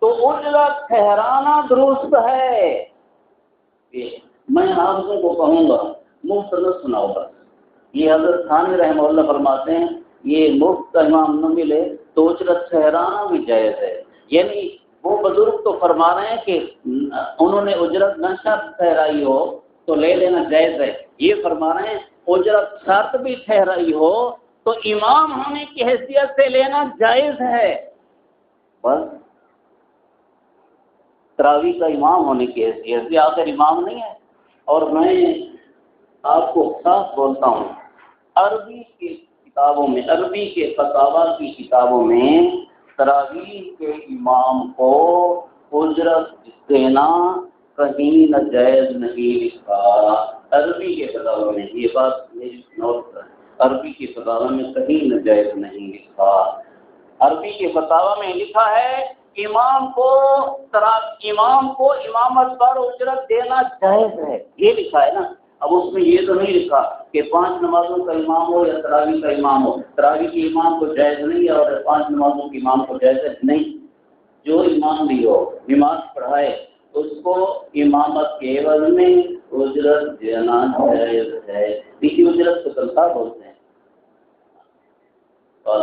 تو اجرت ٹھہرانا درست ہے۔ میں آپ کو کہوں گا مفت نہ سناؤ بس، یہ حضرت تھانوی رحمہ اللہ فرماتے ہیں یہ مفت کا امام نہ ملے تو اجرت ٹھہرانا بھی جائز ہے۔ یعنی وہ بزرگ تو فرما رہے ہیں کہ انہوں نے اجرت نہ شرط ٹھہرائی ہو تو لے لینا جائز ہے، یہ فرما رہے ہیں اجرت شرط بھی ٹھہرائی ہو تو امام ہونے کی حیثیت سے لینا جائز ہے۔ بس تراویح کا امام ہونے کی حیثیت سے، آخر امام نہیں ہے۔ اور میں آپ کو صاف بولتا ہوں، عربی کی کتابوں میں، عربی کے فتاوی کی کتابوں میں تراویح کے امام کو اجرت دینا کہیں نہ جائز نہیں لکھا، عربی کے فتاوی میں، یہ بات میری نوٹ کریں، عربی کے فتاوی میں کہیں نہ جائز نہیں لکھا۔ عربی کے فتاوی میں لکھا ہے امام کو امامت پر اجرت دینا جائز ہے، یہ لکھا ہے نا۔ اب اس میں یہ تو نہیں لکھا کہ 5 نمازوں کا امام ہو یا تراویح کا امام ہو، تراویح کے امام کو جائز نہیں ہے اور 5 نمازوں کے امام کو جائز ہے، نہیں، جو امام بھی ہو نماز پڑھائے اس کو امامت کے عوض میں اجرت دینا جائز ہے، اسی اجرت کو تنخواہ بولتے ہیں۔ اور